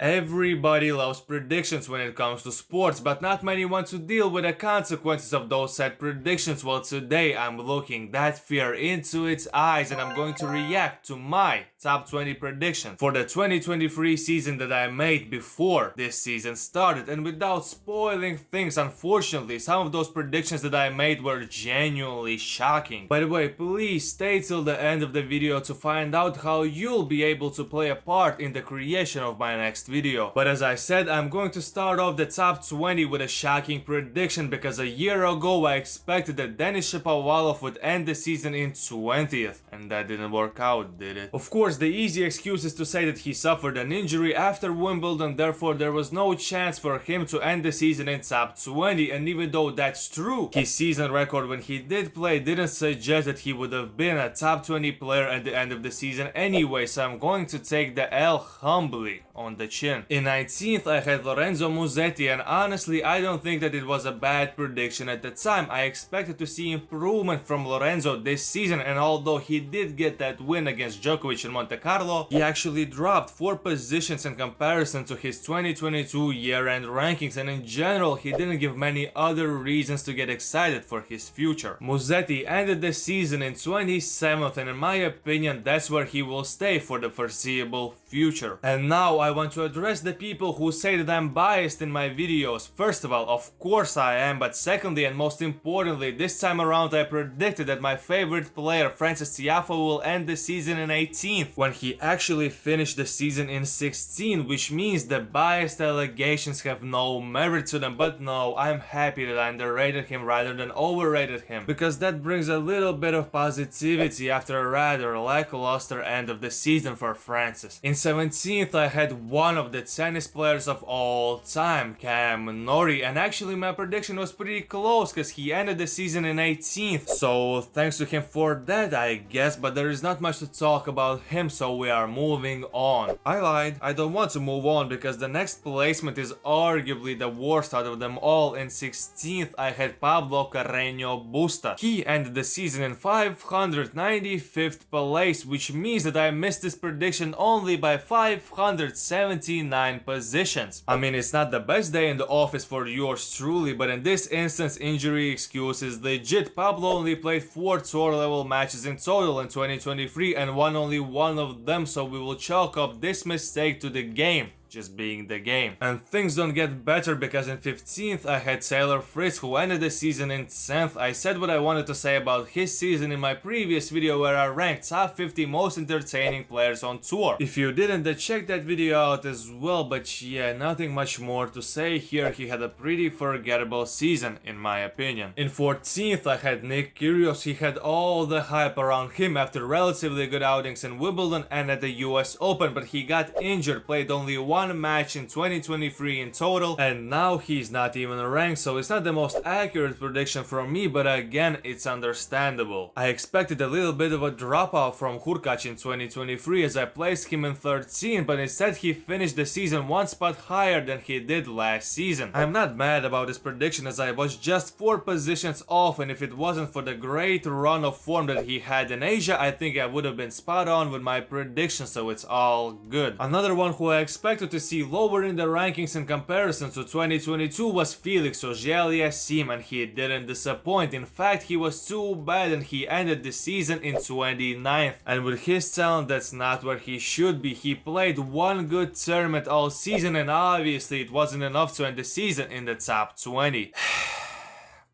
Everybody loves predictions when it comes to sports, but not many want to deal with the consequences of those said predictions. Well, today I'm looking that fear into its eyes and I'm going to react to my top 20 predictions for the 2023 season that I made before this season started. And without spoiling things, unfortunately, some of those predictions that I made were genuinely shocking. By the way, please stay till the end of the video to find out how you'll be able to play a part in the creation of my next video. But as I said, I'm going to start off the top 20 with a shocking prediction, because a year ago I expected that Denis Shapovalov would end the season in 20th, and that didn't work out, did it? Of course, the easy excuse is to say that he suffered an injury after Wimbledon, therefore there was no chance for him to end the season in top 20, and even though that's true, his season record when he did play didn't suggest that he would have been a top 20 player at the end of the season anyway, so I'm going to take the L humbly on the chin. In 19th I had Lorenzo Musetti, and honestly I don't think that it was a bad prediction at the time. I expected to see improvement from Lorenzo this season, and although he did get that win against Djokovic in Monte Carlo, he actually dropped 4 positions in comparison to his 2022 year-end rankings, and in general he didn't give many other reasons to get excited for his future. Musetti ended the season in 27th, and in my opinion that's where he will stay for the foreseeable future. And now I want to address the people who say that I'm biased in my videos. First of all, of course I am, but secondly and most importantly, this time around I predicted that my favorite player, Frances Tiafoe, will end the season in 18th, when he actually finished the season in 16, which means the biased allegations have no merit to them. But no, I'm happy that I underrated him rather than overrated him, because that brings a little bit of positivity after a rather lackluster end of the season for Frances. In 17th I had one of the tennis players of all time, Cam Norrie, and actually my prediction was pretty close because he ended the season in 18th, so thanks to him for that I guess, but there is not much to talk about him, so we are moving on. I lied, I don't want to move on because the next placement is arguably the worst out of them all. In 16th I had Pablo Carreño Busta. He ended the season in 595th place, which means that I missed this prediction only by 579 positions. I mean, it's not the best day in the office for yours truly, but in this instance injury excuse is legit. Pablo only played 4 tour level matches in total in 2023 and won only one of them, so we will chalk up this mistake to the game just being the game. And things don't get better because in 15th I had Taylor Fritz, who ended the season in 10th. I said what I wanted to say about his season in my previous video where I ranked top 50 most entertaining players on tour. If you didn't, then check that video out as well, but yeah, nothing much more to say here. He had a pretty forgettable season in my opinion. In 14th I had Nick Kyrgios. He had all the hype around him after relatively good outings in Wimbledon and at the US Open, but he got injured, played only one match in 2023 in total, and now he's not even ranked, so it's not the most accurate prediction from me, but again, it's understandable. I expected a little bit of a dropout from Hurkacz in 2023 as I placed him in 13, but instead he finished the season 1 spot higher than he did last season. I'm not mad about this prediction as I was just 4 positions off, and if it wasn't for the great run of form that he had in Asia, I think I would have been spot on with my prediction, so it's all good. Another one who I expected to see lower in the rankings in comparison to 2022 was Felix Auger-Aliassime, and he didn't disappoint. In fact, he was too bad and he ended the season in 29th, and with his talent that's not where he should be. He played one good tournament all season and obviously it wasn't enough to end the season in the top 20.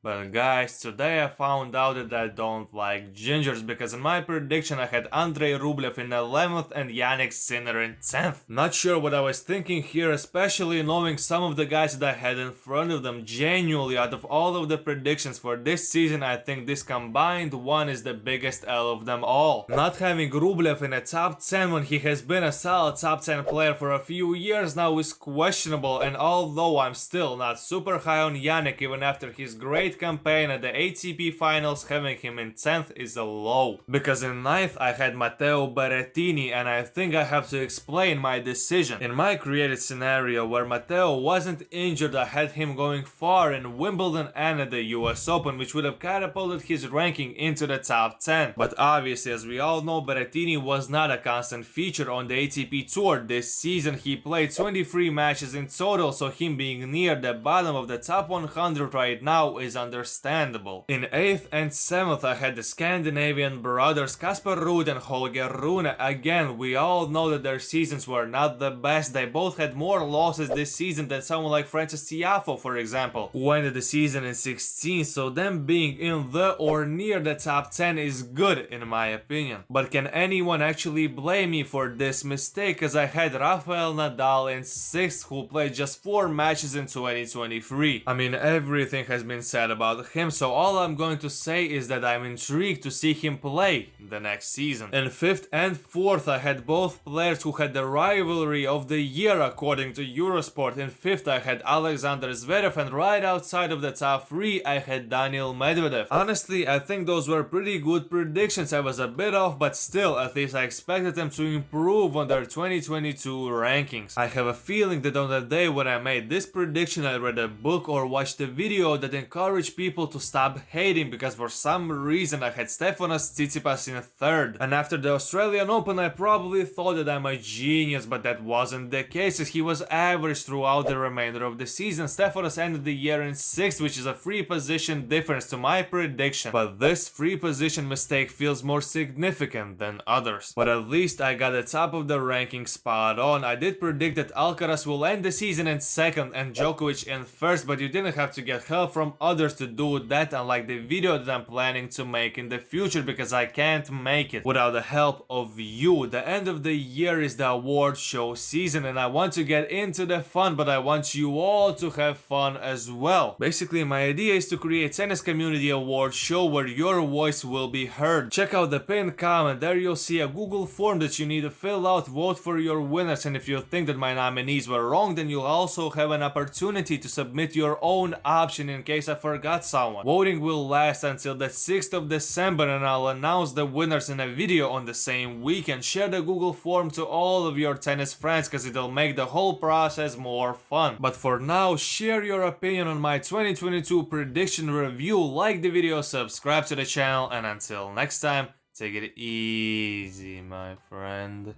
But guys, today I found out that I don't like gingers, because in my prediction I had Andrei Rublev in 11th and Jannik Sinner in 10th. Not sure what I was thinking here, especially knowing some of the guys that I had in front of them. Genuinely, out of all of the predictions for this season, I think this combined one is the biggest L of them all. Not having Rublev in a top 10 when he has been a solid top 10 player for a few years now is questionable, and although I'm still not super high on Jannik even after his great great campaign at the ATP finals, having him in 10th is a low. Because in 9th I had Matteo Berrettini, and I think I have to explain my decision. In my created scenario where Matteo wasn't injured, I had him going far in Wimbledon and at the US Open, which would have catapulted his ranking into the top 10. But obviously, as we all know, Berrettini was not a constant feature on the ATP Tour this season. He played 23 matches in total, so him being near the bottom of the top 100 right now is understandable. In 8th and 7th I had the Scandinavian brothers Casper Ruud and Holger Rune. Again, we all know that their seasons were not the best. They both had more losses this season than someone like Frances Tiafoe, for example, who ended the season in 16th, so them being in the or near the top 10 is good in my opinion. But can anyone actually blame me for this mistake, as I had Rafael Nadal in 6th, who played just 4 matches in 2023. I mean, everything has been said about him, so all I'm going to say is that I'm intrigued to see him play the next season. In 5th and 4th I had both players who had the rivalry of the year according to Eurosport. In 5th I had Alexander Zverev, and right outside of the top 3 I had Daniil Medvedev. Honestly, I think those were pretty good predictions. I was a bit off, but still, at least I expected them to improve on their 2022 rankings. I have a feeling that on the day when I made this prediction I read a book or watched a video that encouraged people to stop hating, because for some reason I had Stefanos Tsitsipas in 3rd. And after the Australian Open I probably thought that I'm a genius, but that wasn't the case, as he was average throughout the remainder of the season. Stefanos ended the year in 6th, which is a 3 position difference to my prediction, but this 3 position mistake feels more significant than others. But at least I got the top of the ranking spot on. I did predict that Alcaraz will end the season in 2nd and Djokovic in 1st, but you didn't have to get help from others to do that, unlike the video that I'm planning to make in the future, because I can't make it without the help of you. The end of the year is the award show season, and I want to get into the fun, but I want you all to have fun as well. Basically, my idea is to create tennis community award show where your voice will be heard. Check out the pinned comment, there you'll see a Google form that you need to fill out, vote for your winners, and if you think that my nominees were wrong, then you'll also have an opportunity to submit your own option in case I forgot someone. Voting will last until the 6th of December, and I'll announce the winners in a video on the same weekend. Share the Google form to all of your tennis friends, cause it'll make the whole process more fun. But for now, share your opinion on my 2022 prediction review, like the video, subscribe to the channel, and until next time, take it easy, my friend.